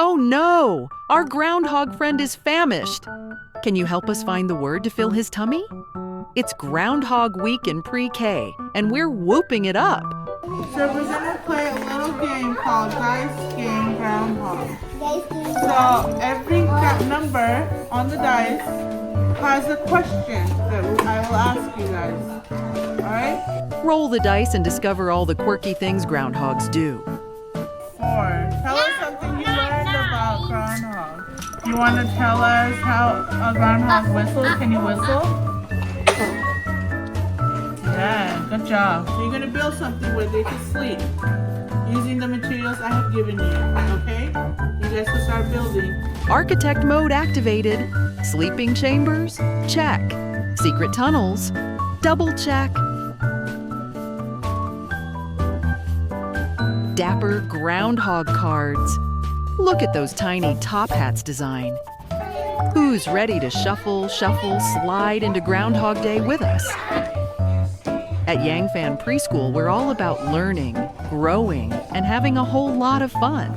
Oh no! Our groundhog friend is famished. Can you help us find the word to fill his tummy? It's Groundhog Week in pre-K, and we're whooping it up. So we're going to play a little game called Dice Game Groundhog. So every number on the dice has a question that I will ask you guys. Alright? Roll the dice and discover all the quirky things groundhogs do. 4. Tell us something you learned about groundhog. You want to tell us how a groundhog whistles? Can you whistle? Yeah, good job. So you're going to build something where they can sleep using the materials I have given you, okay? You guys can start building. Architect mode activated. Sleeping chambers? Check. Secret tunnels? Double check. Dapper groundhog cards. Look at those tiny top hats design. Who's ready to shuffle, slide into Groundhog Day with us? At Yang Fan Preschool, we're all about learning, growing, and having a whole lot of fun.